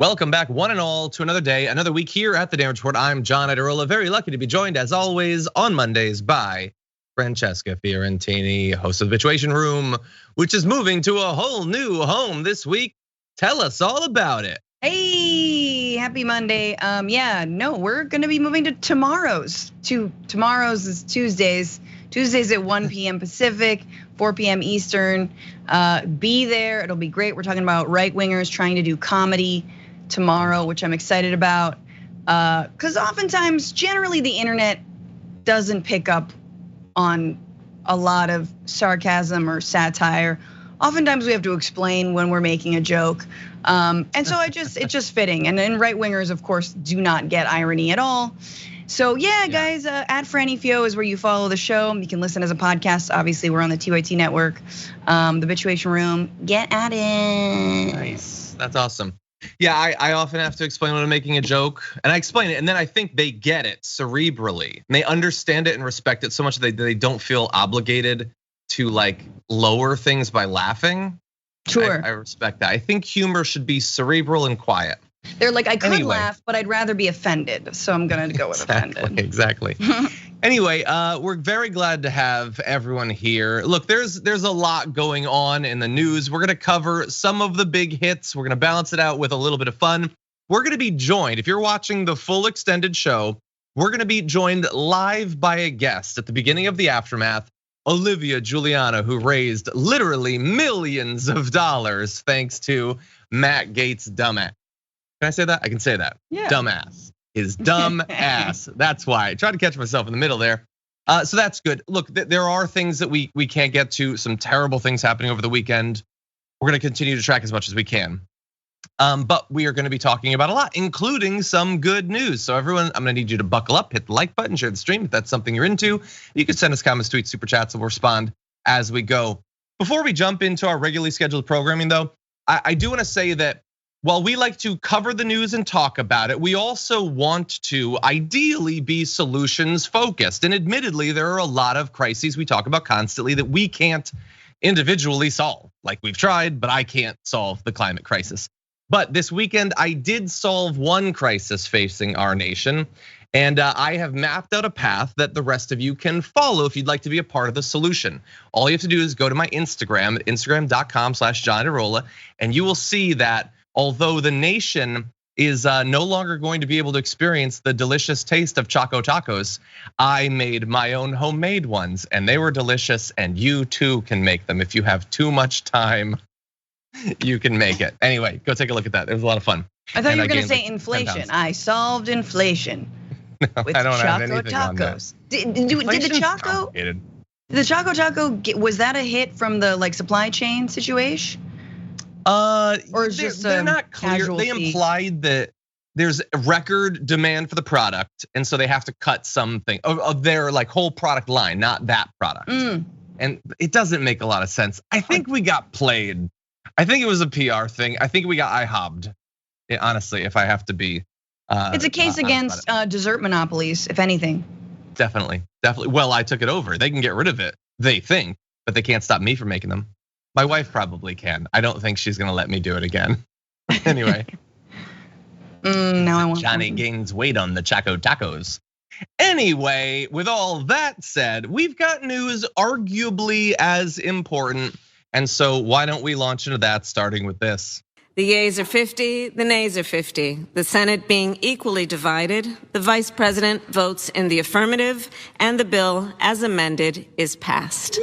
Welcome back, one and all, to another day, another week here at the Damage Report. I'm John Iadarola, very lucky to be joined, as always, on Mondays by Francesca Fiorentini, host of the Situation Room, which is moving to a whole new home this week. Tell us all about it. Hey, happy Monday. We're gonna be moving to tomorrow's. Tomorrow's is Tuesdays. Tuesdays at 1 p.m. Pacific, 4 p.m. Eastern. Be there, it'll be great. We're talking about right-wingers trying to do comedy tomorrow, which I'm excited about. Because oftentimes, generally the internet doesn't pick up on a lot of sarcasm or satire. Oftentimes we have to explain when we're making a joke. And so it's just fitting. And then right-wingers, of course, do not get irony at all. So yeah, guys, at Franny Fio is where you follow the show. You can listen as a podcast. Obviously, we're on the TYT network, the Situation Room. Get at it. Nice, that's awesome. Yeah, I often have to explain when I'm making a joke, and I explain it, and then I think they get it cerebrally. And they understand it and respect it so much that they don't feel obligated to like lower things by laughing. Sure, I respect that. I think humor should be cerebral and quiet. They're like, I could laugh, but I'd rather be offended. So I'm gonna go with offended. Exactly. Anyway, we're very glad to have everyone here. Look, there's a lot going on in the news. We're gonna cover some of the big hits. We're gonna balance it out with a little bit of fun. We're gonna be joined, if you're watching the full extended show, we're gonna be joined live by a guest at the beginning of the aftermath, Olivia Giuliano, who raised literally millions of dollars thanks to Matt Gaetz' dumbass. Can I say that? I can say that. Yeah. Dumbass. His dumb ass. That's why I tried to catch myself in the middle there. So that's good. Look, there are things that we can't get to. Some terrible things happening over the weekend. We're gonna continue to track as much as we can. But we are gonna be talking about a lot, including some good news. So everyone, I'm gonna need you to buckle up, hit the like button, share the stream if that's something you're into. You can send us comments, tweets, super chats, and we'll respond as we go. Before we jump into our regularly scheduled programming though, I do wanna say that while we like to cover the news and talk about it, we also want to ideally be solutions focused. And admittedly, there are a lot of crises we talk about constantly that we can't individually solve. Like we've tried, but I can't solve the climate crisis. But this weekend, I did solve one crisis facing our nation. And I have mapped out a path that the rest of you can follow if you'd like to be a part of the solution. All you have to do is go to my Instagram, instagram.com/John Iadarola, and you will see that although the nation is no longer going to be able to experience the delicious taste of Choco Tacos, I made my own homemade ones and they were delicious, and you too can make them. If you have too much time, you can make it. Anyway, go take a look at that. It was a lot of fun. I thought you were gonna say inflation. I solved inflation with Choco Tacos. Did the Choco Taco, was that a hit from the like supply chain situation? Or is just they're not clear. They implied that there's a record demand for the product, and so they have to cut something of their like whole product line, not that product. And it doesn't make a lot of sense. I think we got played. I think it was a PR thing. I think we got IHOB'd. Honestly, if I have to be. It's a case against dessert monopolies, if anything. Definitely. Well, I took it over. They can get rid of it, they think, but they can't stop me from making them. My wife probably can. I don't think she's gonna let me do it again. Anyway. Now I want Johnny gains weight on the Choco Tacos. Anyway, with all that said, we've got news arguably as important. And so why don't we launch into that, starting with this. The yeas are 50, the nays are 50. The Senate being equally divided, the vice president votes in the affirmative, and the bill as amended is passed.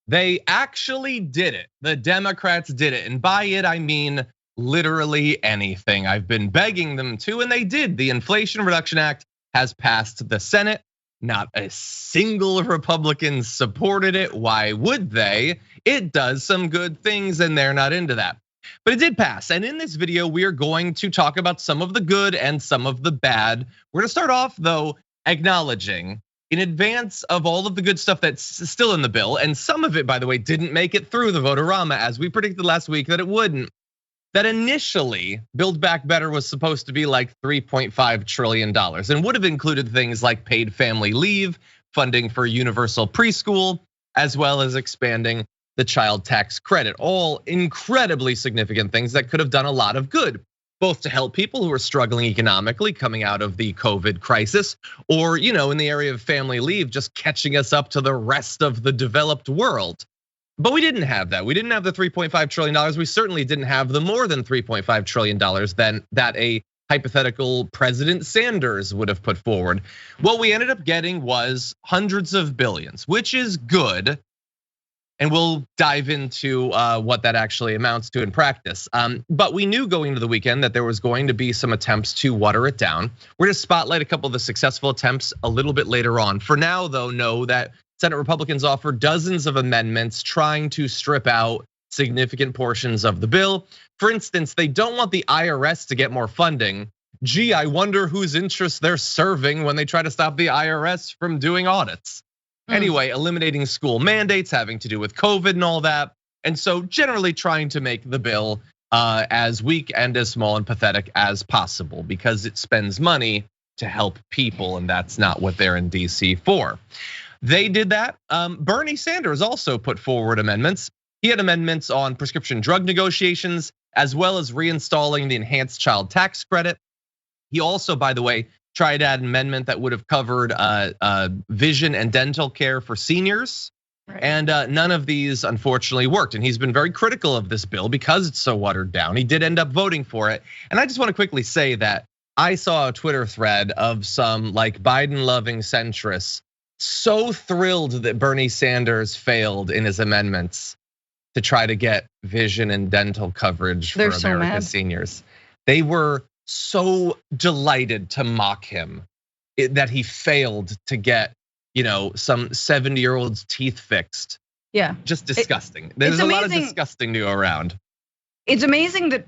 They actually did it. The Democrats did it. And by it, I mean literally anything. I've been begging them to, and they did. The Inflation Reduction Act has passed the Senate. Not a single Republican supported it. Why would they? It does some good things, and they're not into that. But it did pass. And in this video, we are going to talk about some of the good and some of the bad. We're gonna start off, though, acknowledging in advance of all of the good stuff that's still in the bill, and some of it, by the way, didn't make it through the vote-a-rama, as we predicted last week that it wouldn't. That initially, Build Back Better was supposed to be like $3.5 trillion and would have included things like paid family leave, funding for universal preschool, as well as expanding the child tax credit. All incredibly significant things that could have done a lot of good, both to help people who are struggling economically coming out of the COVID crisis, or in the area of family leave, just catching us up to the rest of the developed world. But we didn't have that. We didn't have the $3.5 trillion. We certainly didn't have the more than $3.5 trillion that a hypothetical President Sanders would have put forward. What we ended up getting was hundreds of billions, which is good. And we'll dive into what that actually amounts to in practice. But we knew going into the weekend that there was going to be some attempts to water it down. We're gonna spotlight a couple of the successful attempts a little bit later on. For now, though, know that Senate Republicans offered dozens of amendments trying to strip out significant portions of the bill. For instance, they don't want the IRS to get more funding. Gee, I wonder whose interests they're serving when they try to stop the IRS from doing audits. Anyway, eliminating school mandates having to do with COVID and all that. And so generally trying to make the bill as weak and as small and pathetic as possible because it spends money to help people, and that's not what they're in DC for. They did that. Bernie Sanders also put forward amendments. He had amendments on prescription drug negotiations, as well as reinstalling the enhanced child tax credit. He also, by the way, tried to add an amendment that would have covered vision and dental care for seniors. Right. And none of these, unfortunately, worked. And he's been very critical of this bill because it's so watered down. He did end up voting for it. And I just want to quickly say that I saw a Twitter thread of some Biden-loving centrists so thrilled that Bernie Sanders failed in his amendments to try to get vision and dental coverage for America's seniors. They were so delighted to mock him that he failed to get, some 70-year-old's teeth fixed. Yeah. Just disgusting. There's a lot of disgusting to go around. It's amazing that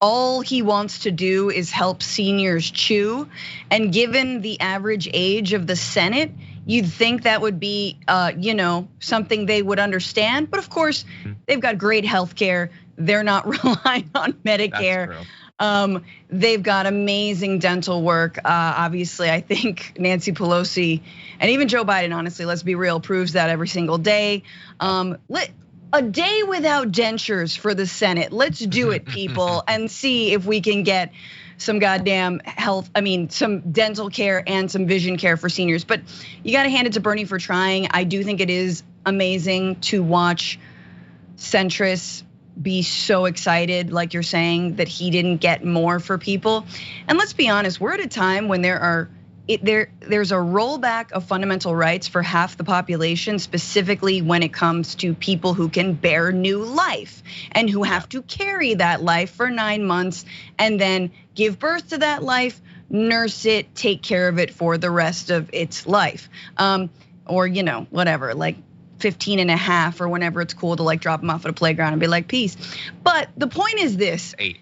all he wants to do is help seniors chew. And given the average age of the Senate, you'd think that would be, something they would understand. But of course, they've got great health care. They're not relying on Medicare. They've got amazing dental work. Obviously, I think Nancy Pelosi and even Joe Biden, honestly, let's be real, proves that every single day. A day without dentures for the Senate. Let's do it, people, and see if we can get some goddamn some dental care and some vision care for seniors. But you gotta hand it to Bernie for trying. I do think it is amazing to watch centrists be so excited, like you're saying, that he didn't get more for people. And let's be honest, we're at a time when there's a rollback of fundamental rights for half the population, specifically when it comes to people who can bear new life and who have to carry that life for 9 months and then give birth to that life, nurse it, take care of it for the rest of its life. Or whatever, 15 and a half or whenever it's cool to drop them off at a playground and be like, peace. But the point is this. 8.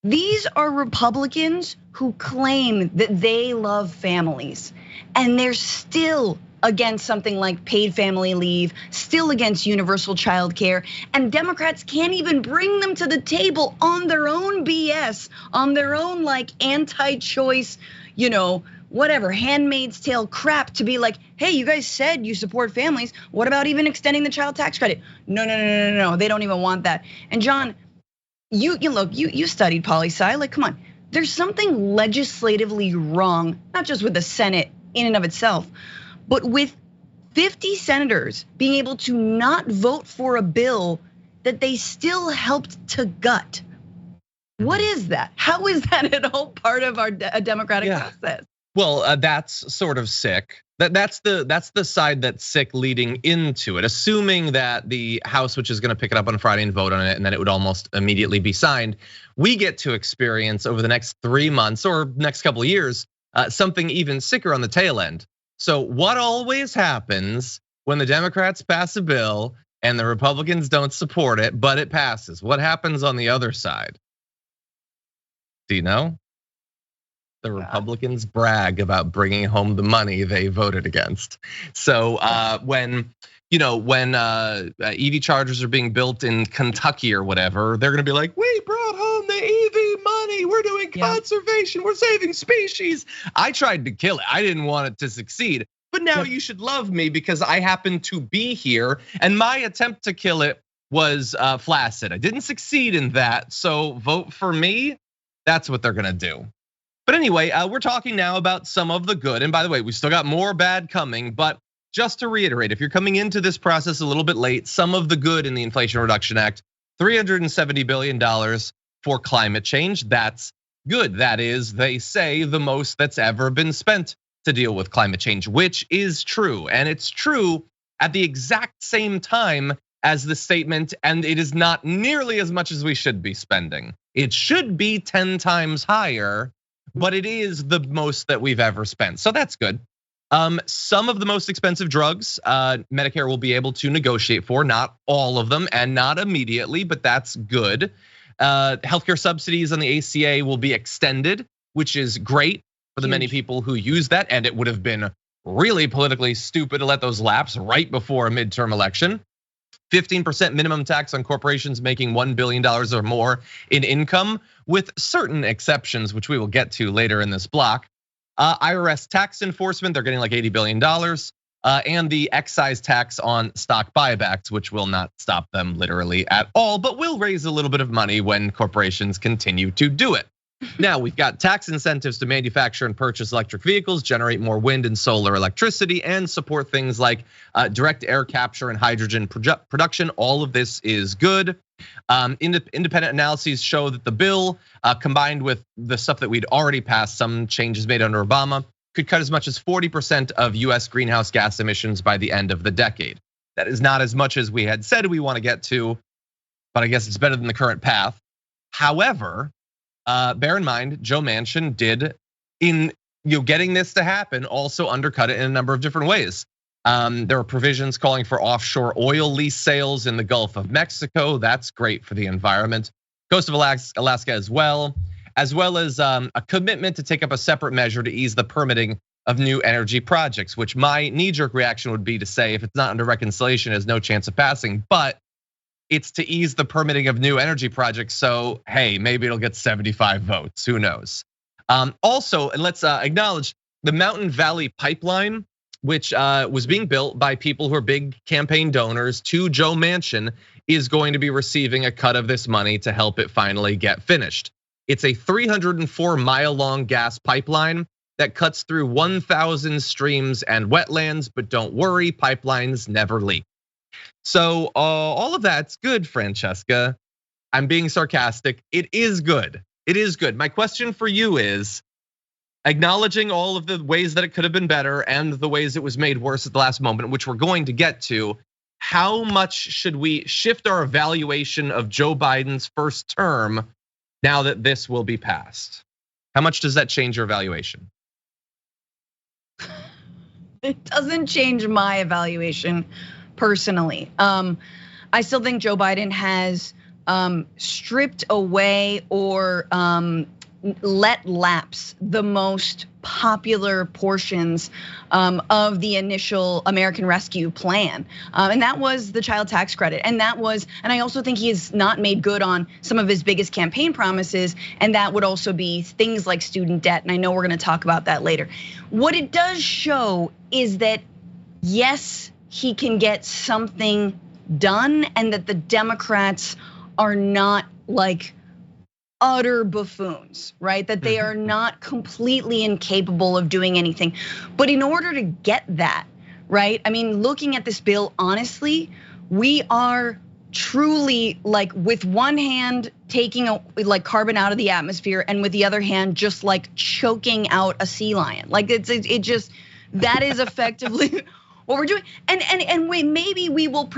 These are Republicans who claim that they love families, and they're still against something like paid family leave, still against universal child care, and Democrats can't even bring them to the table on their own BS, on their own anti-choice, whatever, Handmaid's Tale crap to be like, hey, you guys said you support families. What about even extending the child tax credit? No, they don't even want that. And John, you studied poli-sci, come on. There's something legislatively wrong, not just with the Senate in and of itself, but with 50 senators being able to not vote for a bill that they still helped to gut. What is that? How is that at all part of our democratic process? Well, that's sort of sick. That's the side that's sick leading into it, assuming that the House, which is going to pick it up on Friday and vote on it, and then it would almost immediately be signed. We get to experience over the next 3 months or next couple of years something even sicker on the tail end. So what always happens when the Democrats pass a bill and the Republicans don't support it, but it passes? What happens on the other side? Do you know? The Republicans brag about bringing home the money they voted against. So when EV chargers are being built in Kentucky or whatever, they're gonna be like, we brought home the EV money, we're doing conservation, we're saving species. I tried to kill it, I didn't want it to succeed. but now you should love me because I happen to be here. And my attempt to kill it was flaccid. I didn't succeed in that, so vote for me. That's what they're gonna do. But anyway, we're talking now about some of the good. And by the way, we still got more bad coming, but just to reiterate, if you're coming into this process a little bit late, some of the good in the Inflation Reduction Act, $370 billion for climate change, that's good. That is, they say, the most that's ever been spent to deal with climate change, which is true. And it's true at the exact same time as the statement, and it is not nearly as much as we should be spending. It should be 10 times higher, but it is the most that we've ever spent. So that's good. Some of the most expensive drugs, Medicare will be able to negotiate for, not all of them and not immediately, but that's good. Healthcare subsidies on the ACA will be extended, which is great for the many people who use that. And it would have been really politically stupid to let those lapse right before a midterm election. 15% minimum tax on corporations making $1 billion or more in income, with certain exceptions, which we will get to later in this block. IRS tax enforcement, they're getting like $80 billion. And the excise tax on stock buybacks, which will not stop them literally at all, but will raise a little bit of money when corporations continue to do it. Now, we've got tax incentives to manufacture and purchase electric vehicles, generate more wind and solar electricity, and support things like direct air capture and hydrogen production. All of this is good. Independent analyses show that the bill, combined with the stuff that we'd already passed, some changes made under Obama, could cut as much as 40% of US greenhouse gas emissions by the end of the decade. That is not as much as we had said we want to get to, but I guess it's better than the current path. However, bear in mind, Joe Manchin did, in getting this to happen, also undercut it in a number of different ways. There are provisions calling for offshore oil lease sales in the Gulf of Mexico. That's great for the environment. Coast of Alaska as well as a commitment to take up a separate measure to ease the permitting of new energy projects, which my knee-jerk reaction would be to say, if it's not under reconciliation, it has no chance of passing, but it's to ease the permitting of new energy projects. So, hey, maybe it'll get 75 votes, who knows? Also, and let's acknowledge the Mountain Valley Pipeline, which was being built by people who are big campaign donors to Joe Manchin, is going to be receiving a cut of this money to help it finally get finished. It's a 304-mile-long gas pipeline that cuts through 1,000 streams and wetlands, but don't worry, pipelines never leak. So all of that's good, Francesca. I'm being sarcastic. It is good. It is good. My question for you is, acknowledging all of the ways that it could have been better and the ways it was made worse at the last moment, which we're going to get to, how much should we shift our evaluation of Joe Biden's first term now that this will be passed? How much does that change your evaluation? It doesn't change my evaluation personally. I still think Joe Biden has stripped away or let lapse the most popular portions of the initial American Rescue Plan. And that was the child tax credit. And I also think he has not made good on some of his biggest campaign promises. And that would also be things like student debt. And I know we're gonna talk about that later. What it does show is that, yes, he can get something done and that the Democrats are not like utter buffoons, right? That they are not completely incapable of doing anything. But in order to get that, right? I mean, looking at this bill, honestly, we are truly like with one hand taking like carbon out of the atmosphere and with the other hand just like choking out a sea lion. Like it just, that is effectively what we're doing. And maybe we will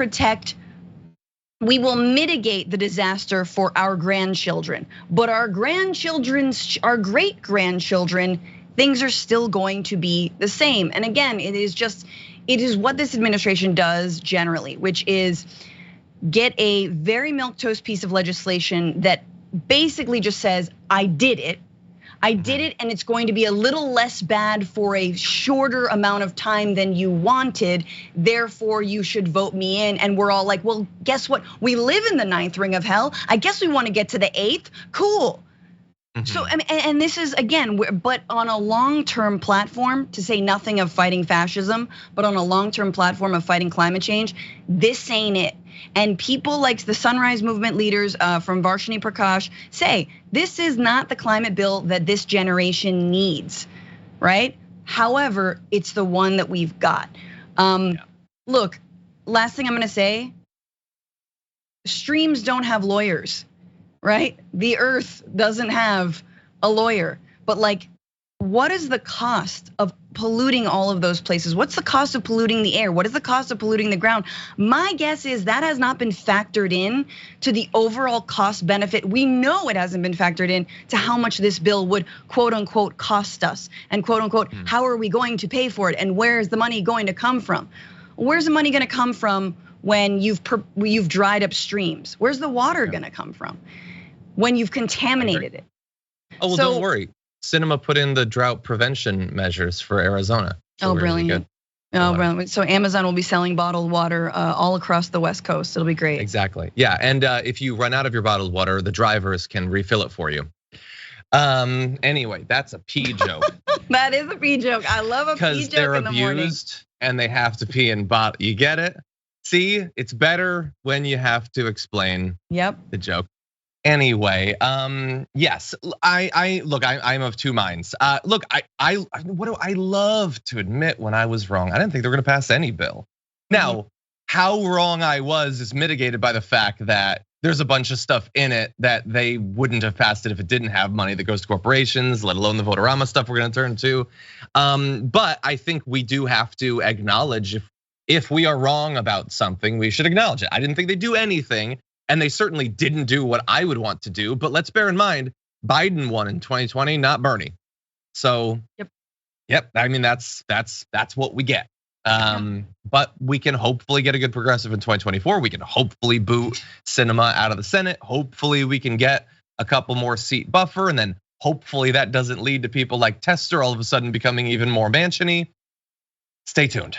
mitigate the disaster for our grandchildren, but our great grandchildren, things are still going to be the same. And again, it is what this administration does generally, which is get a very milquetoast piece of legislation that basically just says, I did it, and it's going to be a little less bad for a shorter amount of time than you wanted. Therefore, you should vote me in. And we're all like, well, guess what? We live in the 9th ring of hell. I guess we want to get to the 8th. Cool. So, I mean, and this is again, but on a long-term platform, to say nothing of fighting fascism, but on a long-term platform of fighting climate change, this ain't it. And people like the Sunrise Movement leaders from Varshney Prakash say, this is not the climate bill that this generation needs, right? However, it's the one that we've got. Look, last thing I'm gonna say, streams don't have lawyers. Right? The earth doesn't have a lawyer, but like, what is the cost of polluting all of those places? What's the cost of polluting the air? What is the cost of polluting the ground? My guess is that has not been factored in to the overall cost benefit. We know it hasn't been factored in to how much this bill would quote unquote cost us, and quote unquote, how are we going to pay for it? And where is the money going to come from? Where's the money gonna come from when you've dried up streams? Where's the water gonna come from when you've contaminated it? Oh, well, don't worry. Cinema put in the drought prevention measures for Arizona. So brilliant. Oh, brilliant. So Amazon will be selling bottled water all across the West Coast. It'll be great. Exactly. Yeah, and if you run out of your bottled water, the drivers can refill it for you. Anyway, that's a pee joke. That is a pee joke. I love a pee joke in the morning. Because they're abused and they have to pee in bottle. You get it? See, it's better when you have to explain the joke. Anyway, yes, I'm of two minds. Look, I love to admit when I was wrong. I didn't think they were gonna pass any bill. Now, how wrong I was is mitigated by the fact that there's a bunch of stuff in it that they wouldn't have passed it if it didn't have money that goes to corporations, let alone the Votorama stuff we're gonna turn to. But I think we do have to acknowledge if we are wrong about something, we should acknowledge it. I didn't think they'd do anything. And they certainly didn't do what I would want to do, but let's bear in mind, Biden won in 2020, not Bernie. So, yep. I mean, that's what we get. But we can hopefully get a good progressive in 2024. We can hopefully boot Sinema out of the Senate. Hopefully we can get a couple more seat buffer, and then hopefully that doesn't lead to people like Tester all of a sudden becoming even more Manchin-y. Stay tuned.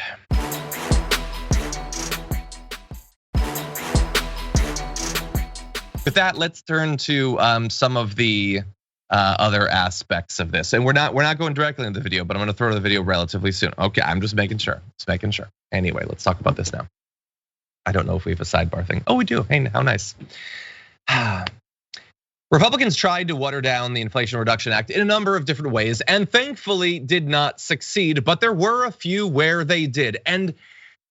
With that, let's turn to some of the other aspects of this. And we're not going directly into the video, but I'm gonna throw to the video relatively soon. Okay, I'm just making sure, Anyway, let's talk about this now. I don't know if we have a sidebar thing. Oh, we do, hey, how nice. Republicans tried to water down the Inflation Reduction Act in a number of different ways and thankfully did not succeed, but there were a few where they did. And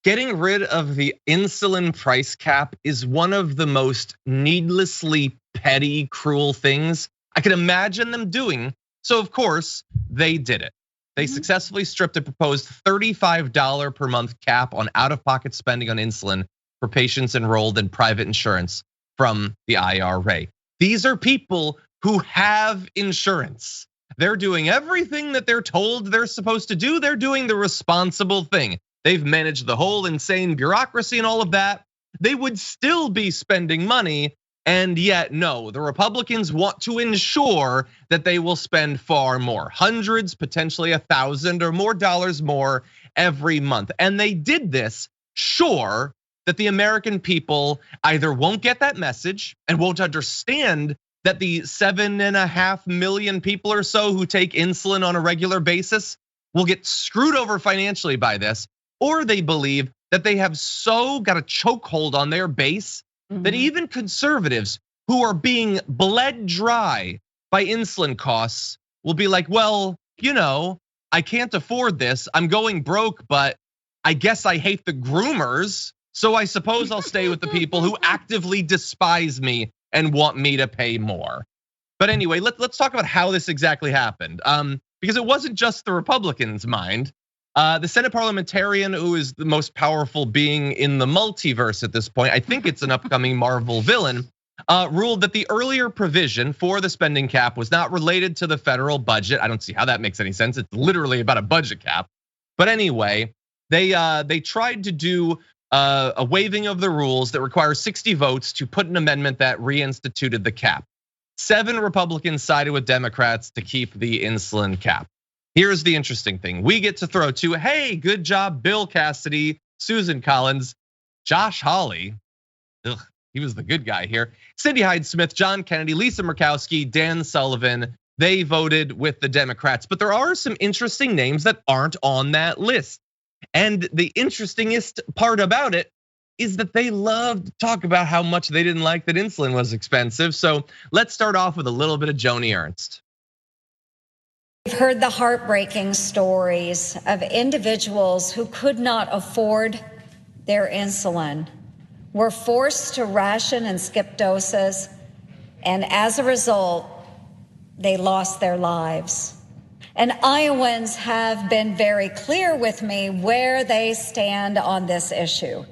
getting rid of the insulin price cap is one of the most needlessly petty, cruel things I can imagine them doing. So of course, they did it. They successfully stripped a proposed $35 per month cap on out-of-pocket spending on insulin for patients enrolled in private insurance from the IRA. These are people who have insurance. They're doing everything that they're told they're supposed to do. They're doing the responsible thing. They've managed the whole insane bureaucracy and all of that. They would still be spending money, and yet no, the Republicans want to ensure that they will spend far more, hundreds, potentially 1,000 or more dollars more every month. And they did this sure that the American people either won't get that message and won't understand that the 7.5 million people or so who take insulin on a regular basis will get screwed over financially by this, or they believe that they have so got a chokehold on their base that even conservatives who are being bled dry by insulin costs will be like, well, you know, I can't afford this. I'm going broke, but I guess I hate the groomers. So I suppose I'll stay with the people who actively despise me and want me to pay more. But anyway, let's talk about how this exactly happened. Because it wasn't just the Republicans' mind. The Senate parliamentarian who is the most powerful being in the multiverse at this point, I think it's an upcoming Marvel villain, ruled that the earlier provision for the spending cap was not related to the federal budget. I don't see how that makes any sense. It's literally about a budget cap. But anyway, they tried to do a waiving of the rules that requires 60 votes to put an amendment that reinstituted the cap. 7 Republicans sided with Democrats to keep the insulin cap. Here's the interesting thing. We get to throw to, hey, good job, Bill Cassidy, Susan Collins, Josh Hawley. He was the good guy here. Cindy Hyde-Smith, John Kennedy, Lisa Murkowski, Dan Sullivan, they voted with the Democrats. But there are some interesting names that aren't on that list. And the interestingest part about it is that they love to talk about how much they didn't like that insulin was expensive. So let's start off with a little bit of Joni Ernst. We've heard the heartbreaking stories of individuals who could not afford their insulin, were forced to ration and skip doses, and as a result, they lost their lives. And Iowans have been very clear with me where they stand on this issue.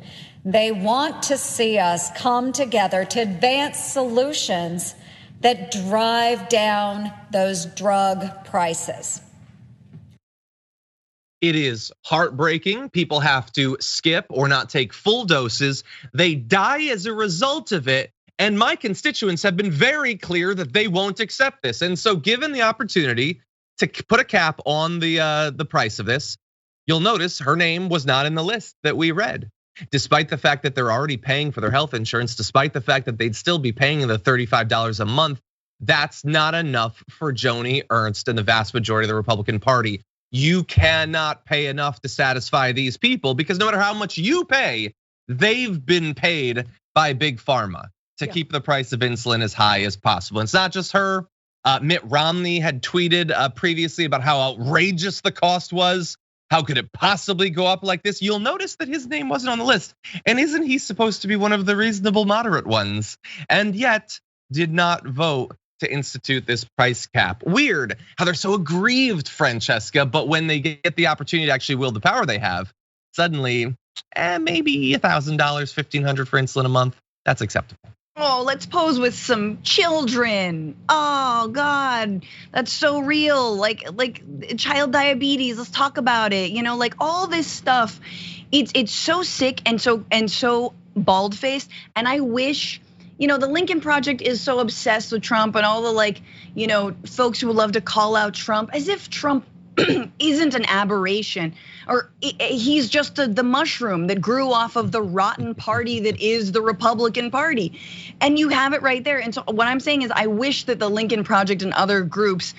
They want to see us come together to advance solutions that drive down those drug prices. It is heartbreaking. People have to skip or not take full doses. They die as a result of it. And my constituents have been very clear that they won't accept this. And so given the opportunity to put a cap on the price of this, you'll notice her name was not in the list that we read. Despite the fact that they're already paying for their health insurance, despite the fact that they'd still be paying the $35 a month, that's not enough for Joni Ernst and the vast majority of the Republican Party. You cannot pay enough to satisfy these people because no matter how much you pay, they've been paid by Big Pharma to keep the price of insulin as high as possible. And it's not just her. Mitt Romney had tweeted previously about how outrageous the cost was. How could it possibly go up like this? You'll notice that his name wasn't on the list. And isn't he supposed to be one of the reasonable moderate ones? And yet did not vote to institute this price cap. Weird how they're so aggrieved, Francesca, but when they get the opportunity to actually wield the power they have, suddenly maybe $1,000, $1,500 for insulin a month, that's acceptable. Oh, let's pose with some children. Oh God, that's so real. Like child diabetes. Let's talk about it. You know, like all this stuff. It's so sick and so bald faced. And I wish, the Lincoln Project is so obsessed with Trump and all the folks who would love to call out Trump as if Trump isn't an aberration, or he's just the mushroom that grew off of the rotten party that is the Republican Party. And you have it right there. And so what I'm saying is I wish that the Lincoln Project and other groups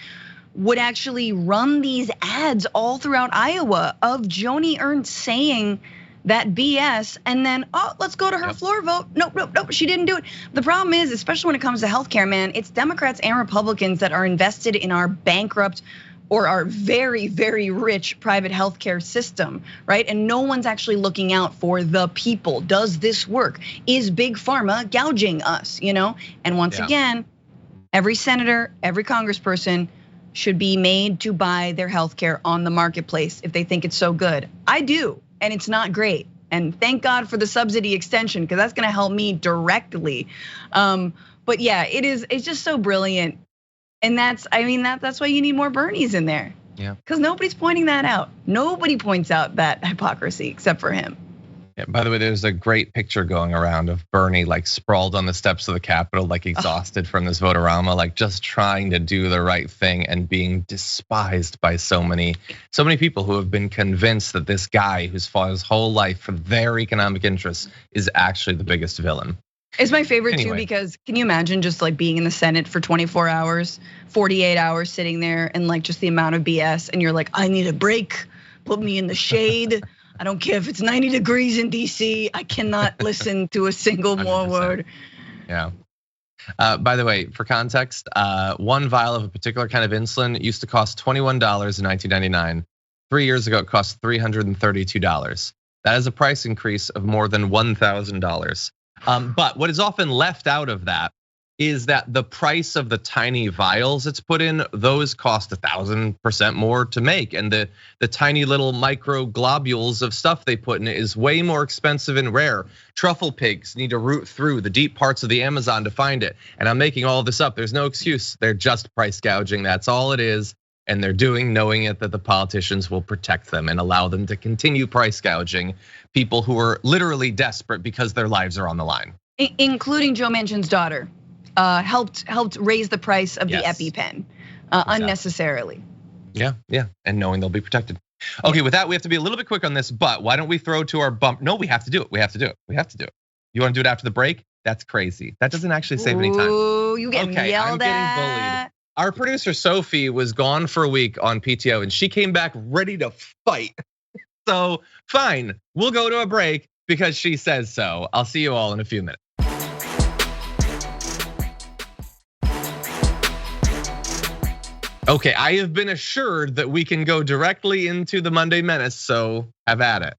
would actually run these ads all throughout Iowa of Joni Ernst saying that BS, and then, let's go to her floor vote. Nope, she didn't do it. The problem is, especially when it comes to healthcare, man, it's Democrats and Republicans that are invested in our bankrupt or our very, very rich private healthcare system, right? And no one's actually looking out for the people. Does this work? Is Big Pharma gouging us, And once again, every senator, every congressperson should be made to buy their healthcare on the marketplace if they think it's so good. I do, and it's not great. And thank God for the subsidy extension, because that's gonna help me directly. But yeah, it's just so brilliant. And that's why you need more Bernies in there. Yeah. Because nobody's pointing that out. Nobody points out that hypocrisy except for him. Yeah, by the way, there's a great picture going around of Bernie like sprawled on the steps of the Capitol, like exhausted from this votorama, like just trying to do the right thing and being despised by so many people who have been convinced that this guy who's fought his whole life for their economic interests is actually the biggest villain. It's my favorite too, because can you imagine just like being in the Senate for 24 hours, 48 hours sitting there and like just the amount of BS, and you're like, I need a break, put me in the shade. I don't care if it's 90 degrees in DC, I cannot listen to a single more 100%. word. Yeah. By the way, for context, one vial of a particular kind of insulin used to cost $21 in 1999. 3 years ago, it cost $332. That is a price increase of more than $1,000. But what is often left out of that is that the price of the tiny vials it's put in, those cost 1,000% more to make. And the tiny little micro globules of stuff they put in it is way more expensive and rare. Truffle pigs need to root through the deep parts of the Amazon to find it. And I'm making all this up, there's no excuse. They're just price gouging, that's all it is. And they're doing knowing it that the politicians will protect them and allow them to continue price gouging people who are literally desperate because their lives are on the line. Including Joe Manchin's daughter, helped raise the price of the EpiPen unnecessarily. Yeah, and knowing they'll be protected. Okay, with that, we have to be a little bit quick on this, but why don't we throw to our bump? No, we have to do it. You wanna do it after the break? That's crazy. That doesn't actually save any time. Ooh, you getting Okay, I'm yelled getting at. bullied. Our producer Sophie was gone for a week on PTO and she came back ready to fight. So fine, we'll go to a break because she says so. I'll see you all in a few minutes. Okay, I have been assured that we can go directly into the Monday Menace, so have at it.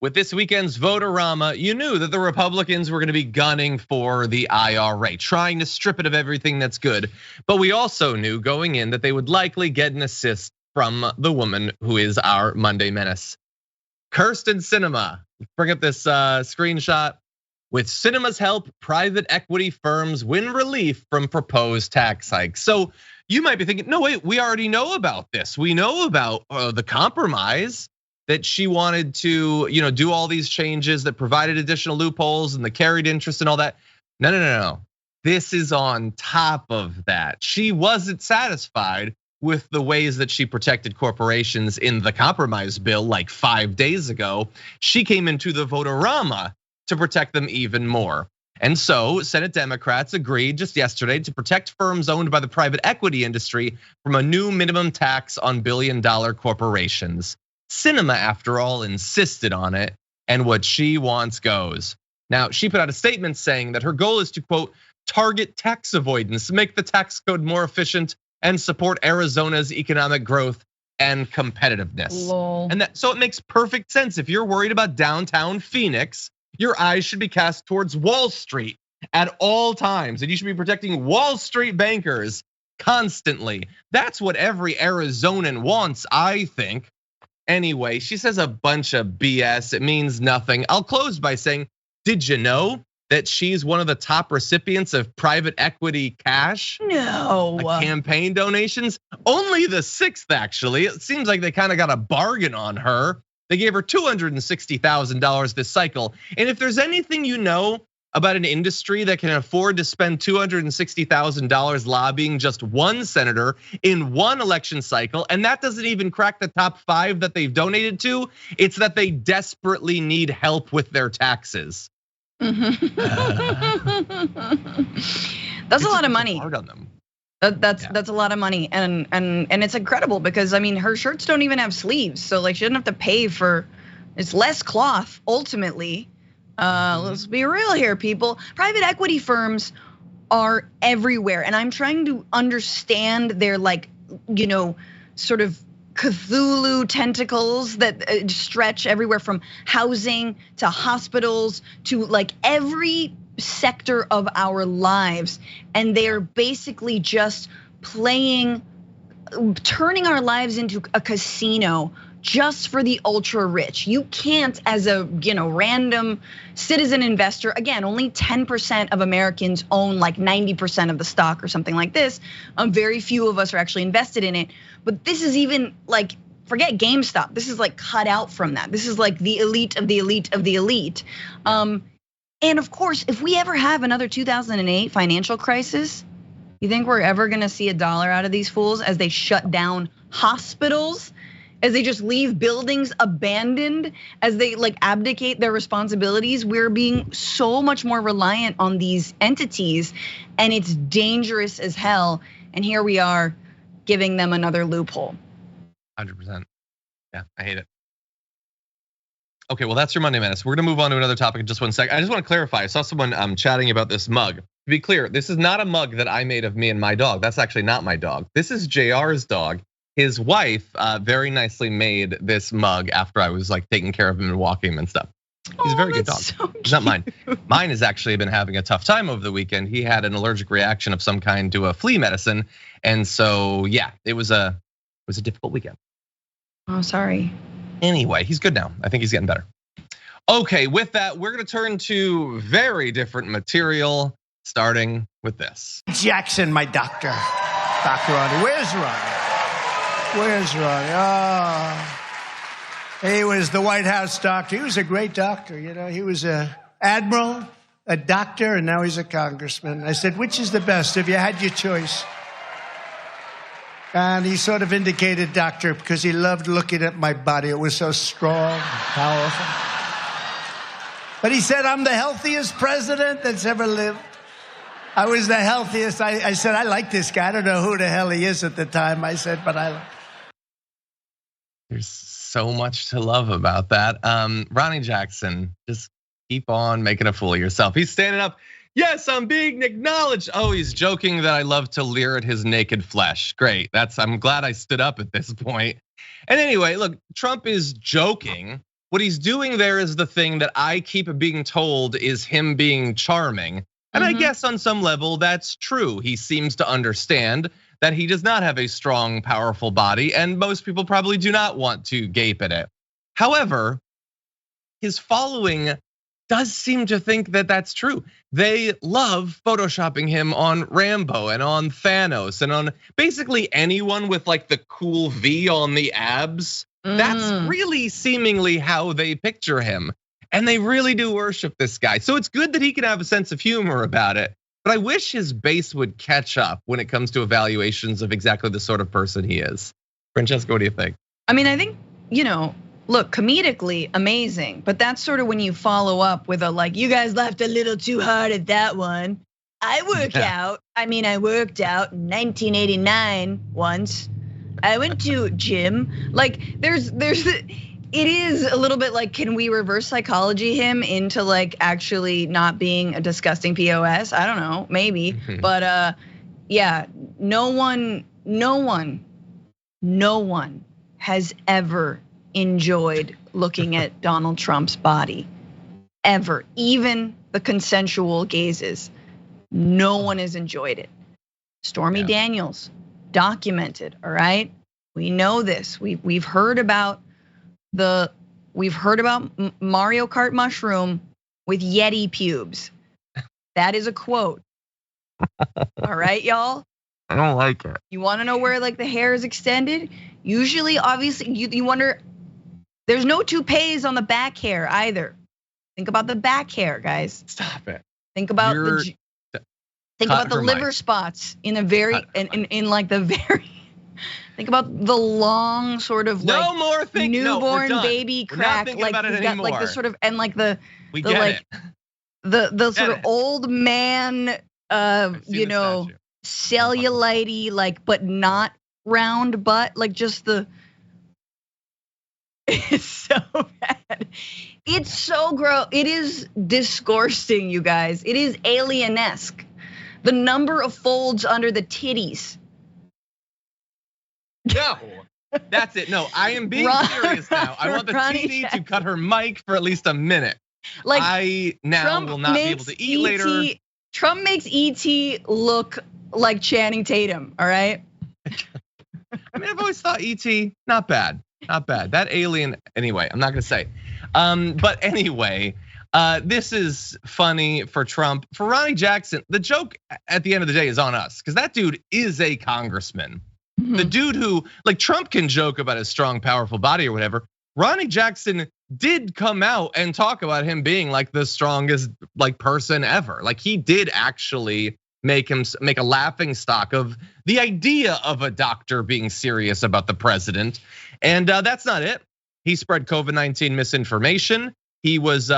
With this weekend's Vote-A-Rama, you knew that the Republicans were going to be gunning for the IRA, trying to strip it of everything that's good. But we also knew going in that they would likely get an assist from the woman who is our Monday Menace. Kirsten Sinema, bring up this screenshot. With Sinema's help, private equity firms win relief from proposed tax hikes. So you might be thinking, no, wait, we already know about this. We know about the compromise that she wanted to, do all these changes that provided additional loopholes and the carried interest and all that. No. This is on top of that. She wasn't satisfied with the ways that she protected corporations in the compromise bill like 5 days ago. She came into the Vote-A-Rama to protect them even more. And so Senate Democrats agreed just yesterday to protect firms owned by the private equity industry from a new minimum tax on billion-dollar corporations. Sinema, after all, insisted on it, and what she wants goes. Now, she put out a statement saying that her goal is to, quote, target tax avoidance, make the tax code more efficient, and support Arizona's economic growth and competitiveness. Lol. And so it makes perfect sense. If you're worried about downtown Phoenix, your eyes should be cast towards Wall Street at all times, and you should be protecting Wall Street bankers constantly. That's what every Arizonan wants, I think. Anyway, she says a bunch of BS. It means nothing. I'll close by saying, did you know that she's one of the top recipients of private equity cash? No. Campaign donations? Only the 6th, actually. It seems like they kind of got a bargain on her. They gave her $260,000 this cycle. And if there's anything you know about an industry that can afford to spend $260,000 lobbying just one senator in one election cycle, and that doesn't even crack the top 5 that they've donated to, it's that they desperately need help with their taxes. That's a lot of money. Hard on them. That's a lot of money, and it's incredible because I mean her shirts don't even have sleeves, so like she doesn't have to pay for. It's less cloth ultimately. Let's be real here, people. Private equity firms are everywhere, and I'm trying to understand their sort of Cthulhu tentacles that stretch everywhere from housing to hospitals to like every sector of our lives, and they're basically just turning our lives into a casino just for the ultra rich. You can't, as a random citizen investor, again, only 10% of Americans own like 90% of the stock or something like this. Very few of us are actually invested in it. But this is even like, forget GameStop. This is like cut out from that. This is like the elite of the elite of the elite. And of course, if we ever have another 2008 financial crisis, you think we're ever gonna see $1 out of these fools as they shut down hospitals? As they just leave buildings abandoned, as they like abdicate their responsibilities? We're being so much more reliant on these entities, and it's dangerous as hell. And here we are giving them another loophole. 100%. Yeah, I hate it. Okay, well, that's your Monday Menace. We're gonna move on to another topic in just one sec. I just wanna clarify, I saw someone chatting about this mug. To be clear, this is not a mug that I made of me and my dog. That's actually not my dog. This is JR's dog. His wife very nicely made this mug after I was like taking care of him and walking him and stuff. He's a very good dog. So it's not mine. Mine has actually been having a tough time over the weekend. He had an allergic reaction of some kind to a flea medicine. And so, yeah, it was a difficult weekend. Oh, sorry. Anyway, he's good now. I think he's getting better. Okay, with that, we're gonna turn to very different material, starting with this. Jackson, my doctor. Dr. Ronnie, where's Ronnie? Where's Ronnie? Oh, he was the White House doctor. He was a great doctor, He was an admiral, a doctor, and now he's a congressman. I said, which is the best? If you had your choice. And he sort of indicated, doctor, because he loved looking at my body. It was so strong, powerful. But he said, I'm the healthiest president that's ever lived. I was the healthiest. I said, I like this guy. I don't know who the hell he is at the time. I said, but I. There's so much to love about that. Ronnie Jackson, just keep on making a fool of yourself. He's standing up. Yes, I'm being acknowledged. Oh, he's joking that I love to leer at his naked flesh. Great. I'm glad I stood up at this point. And anyway, look, Trump is joking. What he's doing there is the thing that I keep being told is him being charming. And I guess on some level that's true. He seems to understand that he does not have a strong, powerful body, and most people probably do not want to gape at it. However, his following does seem to think that that's true. They love photoshopping him on Rambo and on Thanos and on basically anyone with like the cool V on the abs. That's really seemingly how they picture him. And they really do worship this guy. So it's good that he can have a sense of humor about it. But I wish his base would catch up when it comes to evaluations of exactly the sort of person he is. Francesca, what do you think? I mean, I think, look, comedically amazing, but that's sort of when you follow up with a like, you guys laughed a little too hard at that one. I worked out in 1989 once. I went to gym. Like it is a little bit like, can we reverse psychology him into like actually not being a disgusting POS? I don't know, maybe. But yeah, no one has ever enjoyed looking at Donald Trump's body, ever. Even the consensual gazes, no one has enjoyed it. Stormy Daniels, documented, all right? We know this, we've heard about Mario Kart mushroom with Yeti pubes. That is a quote. All right, y'all? I don't like it. You wanna know where like the hair is extended? Usually, obviously, you wonder, there's no toupees on the back hair either. Think about the back hair, guys. Stop it. Think about the liver spots in the very, in like the very, think about the long sort of like no more newborn baby crack, like you've got like the sort of, and like the sort of old man, cellulite-y, like, but not round butt, like just the, it's so bad. It's so gross. It is disgusting, you guys. It is alien-esque. The number of folds under the titties. No, that's it. No, I am being serious now. I want the TV to cut her mic for at least a minute. Like I now Trump will not be able to eat later. Trump makes ET look like Channing Tatum, all right? I mean, I've always thought ET, not bad. That alien, anyway, I'm not gonna say. But anyway, this is funny for Trump. For Ronnie Jackson, the joke at the end of the day is on us, because that dude is a congressman. The dude who, like, Trump can joke about his strong, powerful body or whatever. Ronnie Jackson did come out and talk about him being like the strongest like person ever. Like he did actually make a laughing stock of the idea of a doctor being serious about the president. And that's not it. He spread COVID-19 misinformation. He was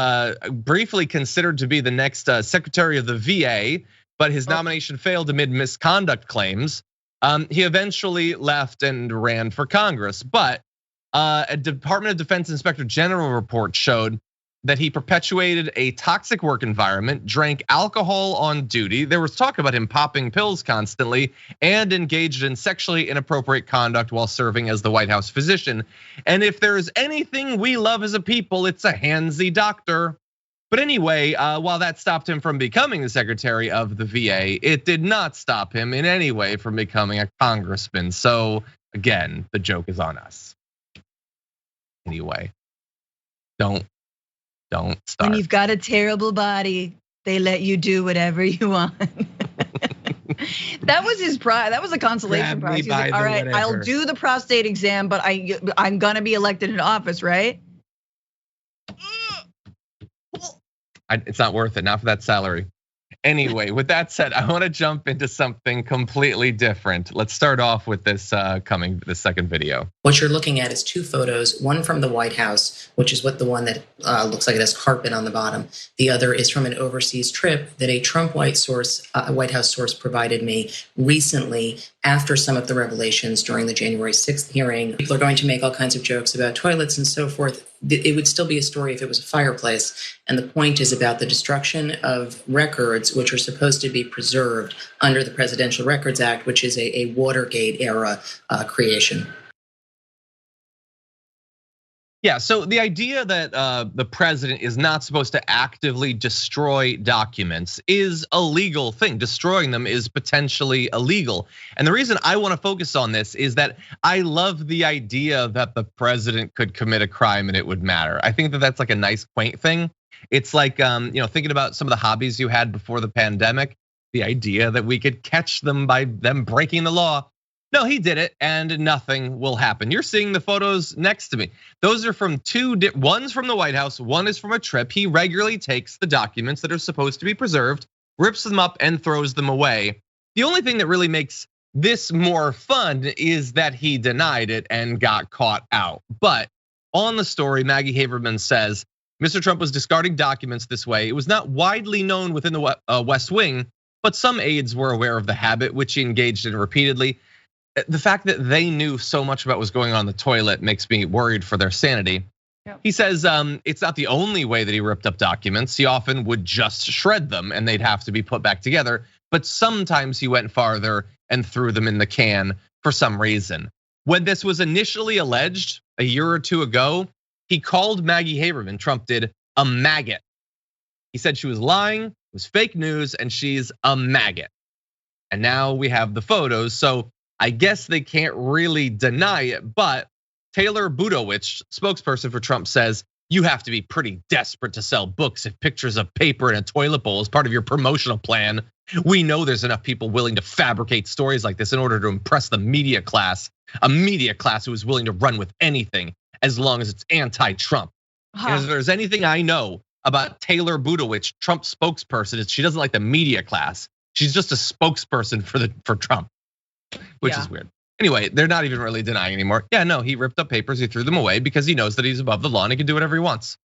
briefly considered to be the next secretary of the VA, but his nomination failed amid misconduct claims. He eventually left and ran for Congress, but a Department of Defense Inspector General report showed that he perpetuated a toxic work environment, drank alcohol on duty. There was talk about him popping pills constantly and engaged in sexually inappropriate conduct while serving as the White House physician. And if there is anything we love as a people, it's a handsy doctor. But anyway, while that stopped him from becoming the secretary of the VA, it did not stop him in any way from becoming a congressman. So again, the joke is on us. Anyway, don't start. When you've got a terrible body, they let you do whatever you want. That was his pride. That was a consolation prize. He's like, all right, whatever. I'll do the prostate exam, but I'm gonna be elected into office, right? It's not worth it, not for that salary. Anyway, with that said, I want to jump into something completely different. Let's start off with this second video. What you're looking at is two photos, one from the White House, which is what the one that looks like it has carpet on the bottom. The other is from an overseas trip that a Trump White House source provided me recently after some of the revelations during the January 6th hearing. People are going to make all kinds of jokes about toilets and so forth. It would still be a story if it was a fireplace. And the point is about the destruction of records, which are supposed to be preserved under the Presidential Records Act, which is a Watergate era creation. Yeah, so the idea that the president is not supposed to actively destroy documents is a legal thing. Destroying them is potentially illegal. And the reason I want to focus on this is that I love the idea that the president could commit a crime and it would matter. I think that that's like a nice, quaint thing. It's like, thinking about some of the hobbies you had before the pandemic, the idea that we could catch them by them breaking the law. No, he did it and nothing will happen. You're seeing the photos next to me. Those are from one's from the White House, one is from a trip. He regularly takes the documents that are supposed to be preserved, rips them up and throws them away. The only thing that really makes this more fun is that he denied it and got caught out. But on the story, Maggie Haberman says, Mr. Trump was discarding documents this way. It was not widely known within the West Wing, but some aides were aware of the habit, which he engaged in repeatedly. The fact that they knew so much about what was going on in the toilet makes me worried for their sanity. Yep. He says it's not the only way that he ripped up documents. He often would just shred them and they'd have to be put back together. But sometimes he went farther and threw them in the can for some reason. When this was initially alleged a year or two ago, he called Maggie Haberman, Trump did, a maggot. He said she was lying, it was fake news, and she's a maggot. And now we have the photos. So I guess they can't really deny it, but Taylor Budowich, spokesperson for Trump, says you have to be pretty desperate to sell books if pictures of paper in a toilet bowl is part of your promotional plan. We know there's enough people willing to fabricate stories like this in order to impress the media class, a media class who is willing to run with anything as long as it's anti-Trump. If there's anything I know about Taylor Budowich, Trump spokesperson, is she doesn't like the media class. She's just a spokesperson for Trump. Which is weird. Anyway, they're not even really denying anymore. Yeah, no, he ripped up papers, he threw them away because he knows that he's above the law and he can do whatever he wants.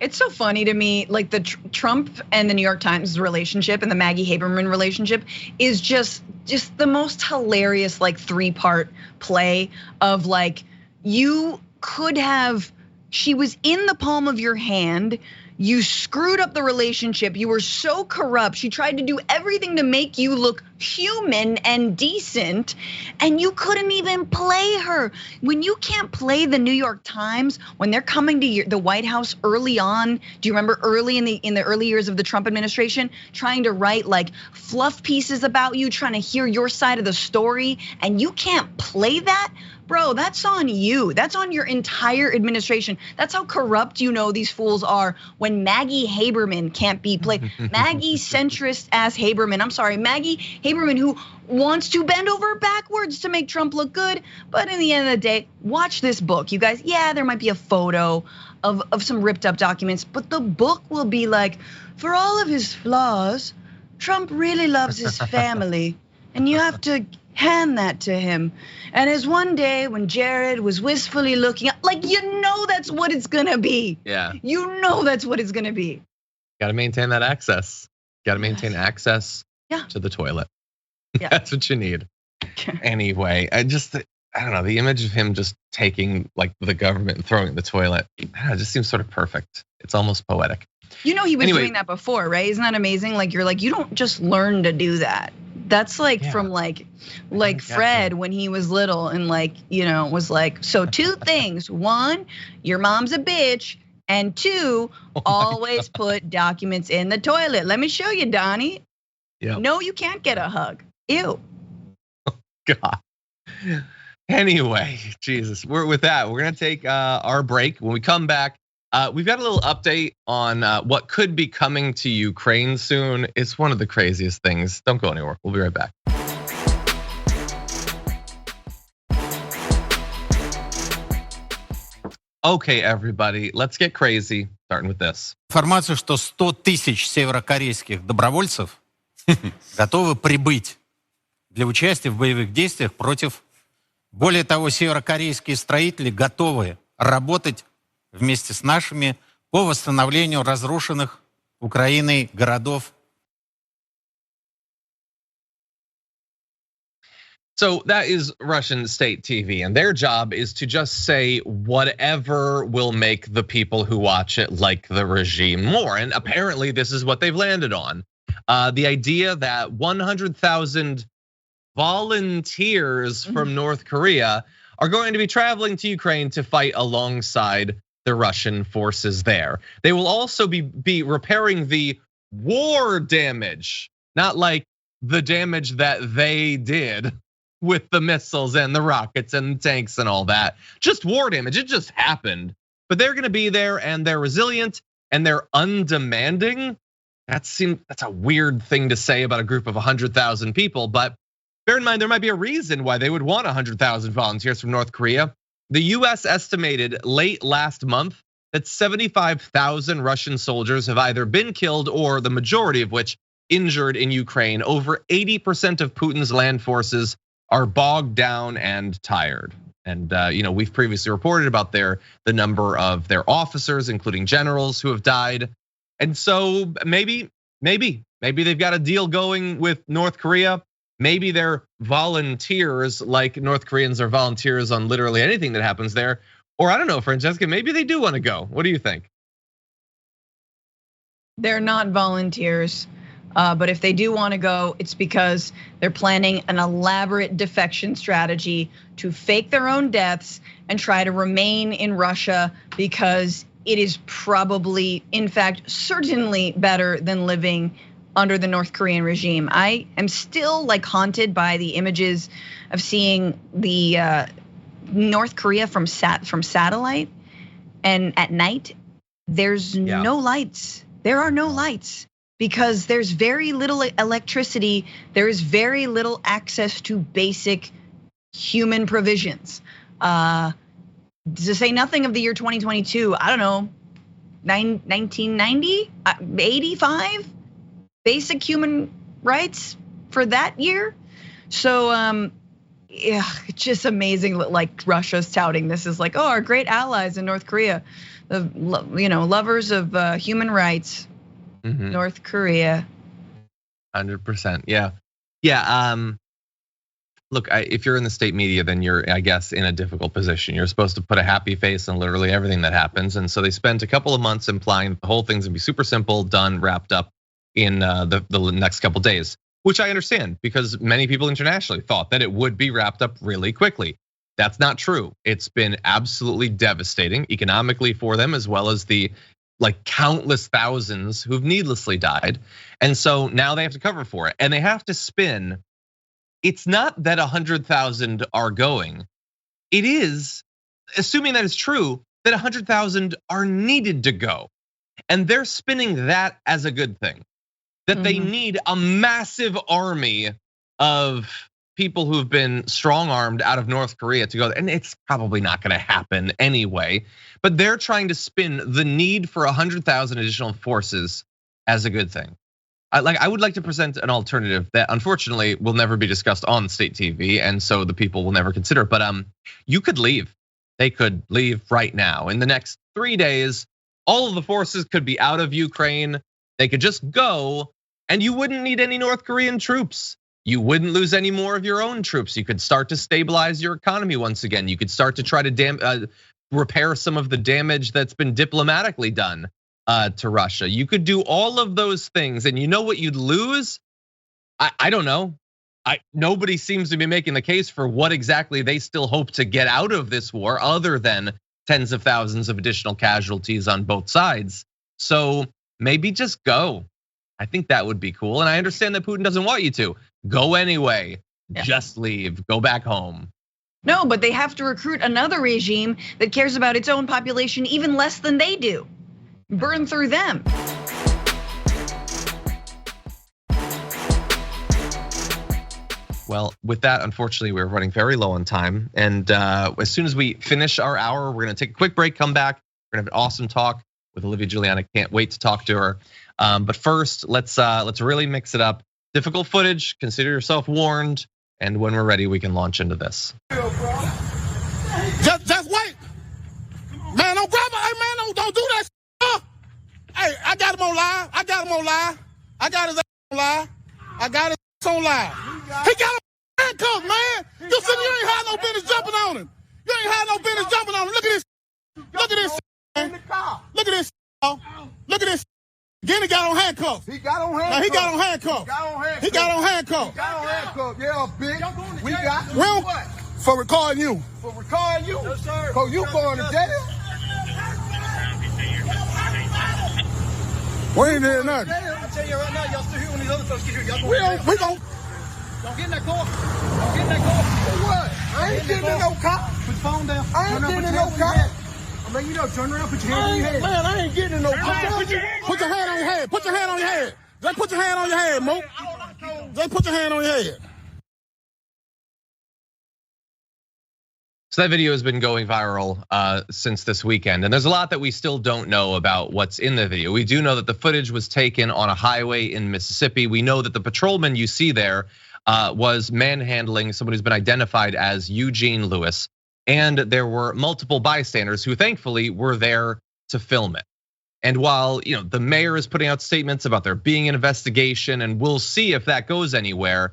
It's so funny to me, like the Trump and the New York Times relationship and the Maggie Haberman relationship is just the most hilarious like 3-part play of like you could have, she was in the palm of your hand. You screwed up the relationship. You were so corrupt. She tried to do everything to make you look human and decent, and you couldn't even play her. When you can't play the New York Times, when they're coming to the White House early on, do you remember early in the early years of the Trump administration, trying to write like fluff pieces about you, trying to hear your side of the story, and you can't play that? Bro, that's on you. That's on your entire administration. That's how corrupt these fools are when Maggie Haberman can't be played. Maggie centrist ass Haberman. I'm sorry, Maggie Haberman, who wants to bend over backwards to make Trump look good. But in the end of the day, watch this book, you guys. Yeah, there might be a photo of some ripped up documents, but the book will be like, for all of his flaws, Trump really loves his family. And you have to hand that to him. And as one day when Jared was wistfully looking up, like, that's what it's gonna be. Yeah. That's what it's gonna be. Got to maintain that access. Got to maintain access to the toilet. Yeah. That's what you need. Anyway, I don't know, the image of him just taking like the government and throwing it in the toilet, it just seems sort of perfect. It's almost poetic. He was doing that before, right? Isn't that amazing? Like you don't just learn to do that. That's like from like Fred when he was little and was like, so 2 things. 1, your mom's a bitch. And 2, always put documents in the toilet. Let me show you, Donnie. Yep. No, you can't get a hug. Ew. Oh, God. Anyway, Jesus, we're gonna take our break. When we come back, we've got a little update on what could be coming to Ukraine soon. It's one of the craziest things. Don't go anywhere. We'll be right back. Okay, everybody, let's get crazy, starting with this. Информацию, что 100 тысяч северокорейских добровольцев готовы прибыть для участия в боевых действиях против... Более того, северокорейские строители готовы работать вместе с нашими по восстановлению разрушенных Украиной городов. So that is Russian state TV, and their job is to just say whatever will make the people who watch it like the regime more. And apparently this is what they've landed on. The idea that 100,000 volunteers from North Korea are going to be traveling to Ukraine to fight alongside the Russian forces there. They will also be repairing the war damage, not like the damage that they did with the missiles and the rockets and the tanks and all that. Just war damage, it just happened. But they're gonna be there and they're resilient and they're undemanding. That's a weird thing to say about a group of 100,000 people, but bear in mind there might be a reason why they would want 100,000 volunteers from North Korea. The US estimated late last month that 75,000 Russian soldiers have either been killed or the majority of which injured in Ukraine. Over 80% of Putin's land forces are bogged down and tired. And we've previously reported about the number of their officers, including generals, who have died. And so maybe they've got a deal going with North Korea. Maybe they're volunteers, like North Koreans are volunteers on literally anything that happens there. Or I don't know, Francesca, maybe they do want to go. What do you think? They're not volunteers. But if they do want to go, it's because they're planning an elaborate defection strategy to fake their own deaths and try to remain in Russia because it is probably, in fact, certainly better than living under the North Korean regime. I am still haunted by the images of seeing the North Korea from satellite, and at night there's no lights. There are no lights. Because there's very little electricity, there is very little access to basic human provisions. To say nothing of the year 2022, I don't know, 1990, 85 basic human rights for that year. So it's just amazing that like Russia's touting this is like, oh, our great allies in North Korea, the lovers of human rights. North Korea. 100%. Yeah. Look, if you're in the state media, then you're, I guess, in a difficult position. You're supposed to put a happy face on literally everything that happens. And so they spent a couple of months implying that the whole thing's gonna be super simple, done, wrapped up in the next couple days, which I understand because many people internationally thought that it would be wrapped up really quickly. That's not true. It's been absolutely devastating economically for them, as well as the countless thousands who've needlessly died. And so now they have to cover for it. And they have to spin. It's not that 100,000 are going. It is, assuming that is true, that 100,000 are needed to go. And they're spinning that as a good thing. That they need a massive army of people who've been strong-armed out of North Korea to go, and it's probably not gonna happen anyway. But they're trying to spin the need for 100,000 additional forces as a good thing. I would like to present an alternative that unfortunately will never be discussed on state TV, and so the people will never consider. But you could leave. They could leave right now. In the next 3 days, all of the forces could be out of Ukraine. They could just go, and you wouldn't need any North Korean troops. You wouldn't lose any more of your own troops. You could start to stabilize your economy once again. You could start to try to repair some of the damage that's been diplomatically done to Russia. You could do all of those things, and you know what you'd lose? I don't know. Nobody seems to be making the case for what exactly they still hope to get out of this war, other than tens of thousands of additional casualties on both sides. So maybe just go. I think that would be cool. And I understand that Putin doesn't want you to. Go anyway, just leave, go back home. No, but they have to recruit another regime that cares about its own population even less than they do. Burn through them. Well, with that, unfortunately, we're running very low on time. And as soon as we finish our hour, we're gonna take a quick break, come back. We're gonna have an awesome talk with Olivia Giuliani. Can't wait to talk to her. But first, let's really mix it up. Difficult footage, consider yourself warned. And when we're ready, we can launch into this. Just wait. Man, don't grab it. Hey, man, don't do that. Hey, I got him on live. I got his ass on live. On live. He got him handcuffed, man. You ain't had no business jumping on him. Look at this. Man. Look at this. Again, he got on handcuffs. He got on handcuffs. He got on handcuffs. Yeah, bitch. We got well, what? For recording you. No, sir. So you going to jail? We ain't hear nothing. I'm telling you right now, y'all still here when these other folks get here. Y'all We gon' Don't get in that car. For what? I ain't getting in no car. Put your phone down. I ain't getting in no car. I'm letting you know, turn around, put your hand on your head. Man, I ain't getting in no car. Put your hand on your head. Put your hand on your head. Just put your hand on your head, Mo. Just put your hand on your head. So that video has been going viral since this weekend. And there's a lot that we still don't know about what's in the video. We do know that the footage was taken on a highway in Mississippi. We know that the patrolman you see there was manhandling someone who's been identified as Eugene Lewis. And there were multiple bystanders who thankfully were there to film it. And while the mayor is putting out statements about there being an investigation, and we'll see if that goes anywhere,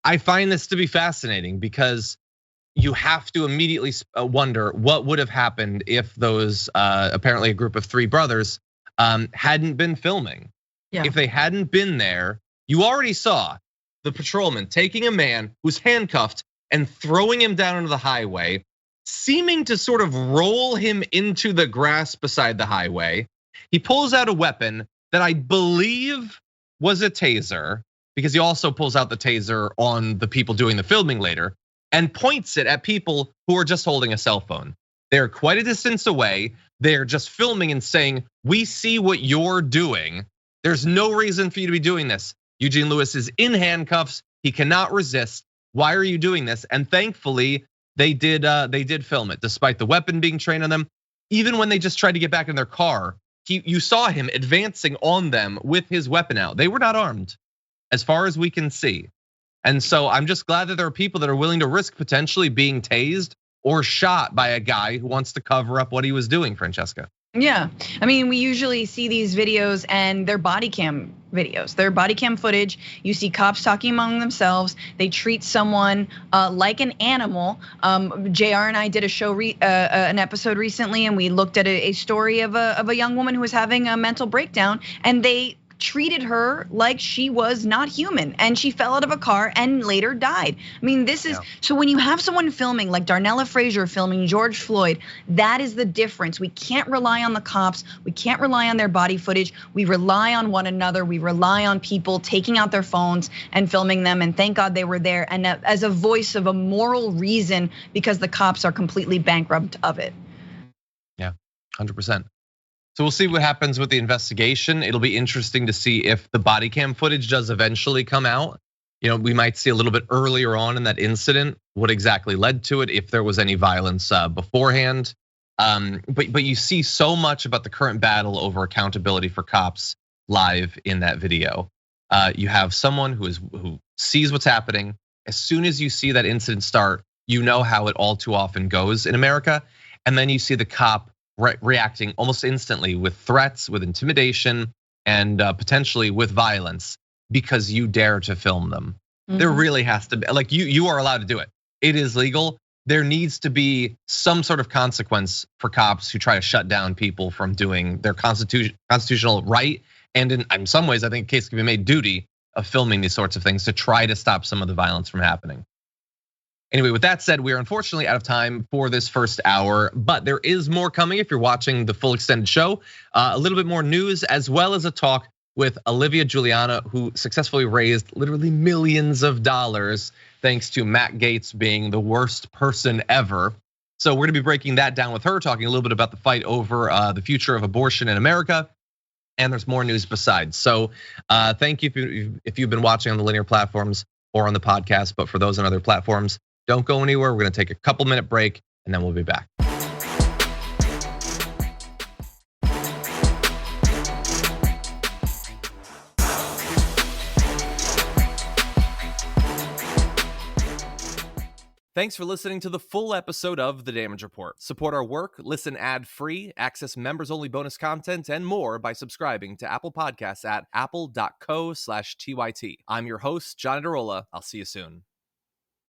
I find this to be fascinating because you have to immediately wonder what would have happened if those apparently a group of 3 brothers hadn't been filming. Yeah. If they hadn't been there, you already saw the patrolman taking a man who's handcuffed and throwing him down into the highway, seeming to sort of roll him into the grass beside the highway. He pulls out a weapon that I believe was a taser, because he also pulls out the taser on the people doing the filming later, and points it at people who are just holding a cell phone. They're quite a distance away. They're just filming and saying, we see what you're doing. There's no reason for you to be doing this. Eugene Lewis is in handcuffs. He cannot resist. Why are you doing this? And thankfully, they did film it, despite the weapon being trained on them. Even when they just tried to get back in their car, you saw him advancing on them with his weapon out. They were not armed, as far as we can see. And so I'm just glad that there are people that are willing to risk potentially being tased or shot by a guy who wants to cover up what he was doing, Francesca. Yeah, I mean, we usually see these videos and they're body cam videos. They're body cam footage. You see cops talking among themselves. They treat someone like an animal. JR and I did a show, an episode recently, and we looked at a story of a young woman who was having a mental breakdown, and they treated her like she was not human, and she fell out of a car and later died. I mean, this is, so when you have someone filming like Darnella Frazier filming George Floyd, that is the difference. We can't rely on the cops. We can't rely on their body footage. We rely on one another. We rely on people taking out their phones and filming them, and thank God they were there, and as a voice of a moral reason, because the cops are completely bankrupt of it. Yeah, 100%. So we'll see what happens with the investigation. It'll be interesting to see if the body cam footage does eventually come out. We might see a little bit earlier on in that incident what exactly led to it, if there was any violence beforehand. But you see so much about the current battle over accountability for cops live in that video. You have someone who sees what's happening. As soon as you see that incident start, you know how it all too often goes in America. And then you see the cop reacting almost instantly with threats, with intimidation, and potentially with violence because you dare to film them. There really has to be, like, you are allowed to do it. It is legal. There needs to be some sort of consequence for cops who try to shut down people from doing their constitutional right. And in some ways, I think a case can be made duty of filming these sorts of things to try to stop some of the violence from happening. Anyway, with that said, we are unfortunately out of time for this first hour, but there is more coming if you're watching the full extended show. A little bit more news, as well as a talk with Olivia Giuliani, who successfully raised literally millions of dollars thanks to Matt Gaetz being the worst person ever. So we're gonna be breaking that down with her, talking a little bit about the fight over the future of abortion in America. And there's more news besides. So thank you if you've been watching on the linear platforms or on the podcast, but for those on other platforms, don't go anywhere. We're gonna take a couple-minute break and then we'll be back. Thanks for listening to the full episode of The Damage Report. Support our work, listen ad-free, access members-only bonus content, and more by subscribing to Apple Podcasts at apple.co/TYT. I'm your host, Johnny Derola. I'll see you soon.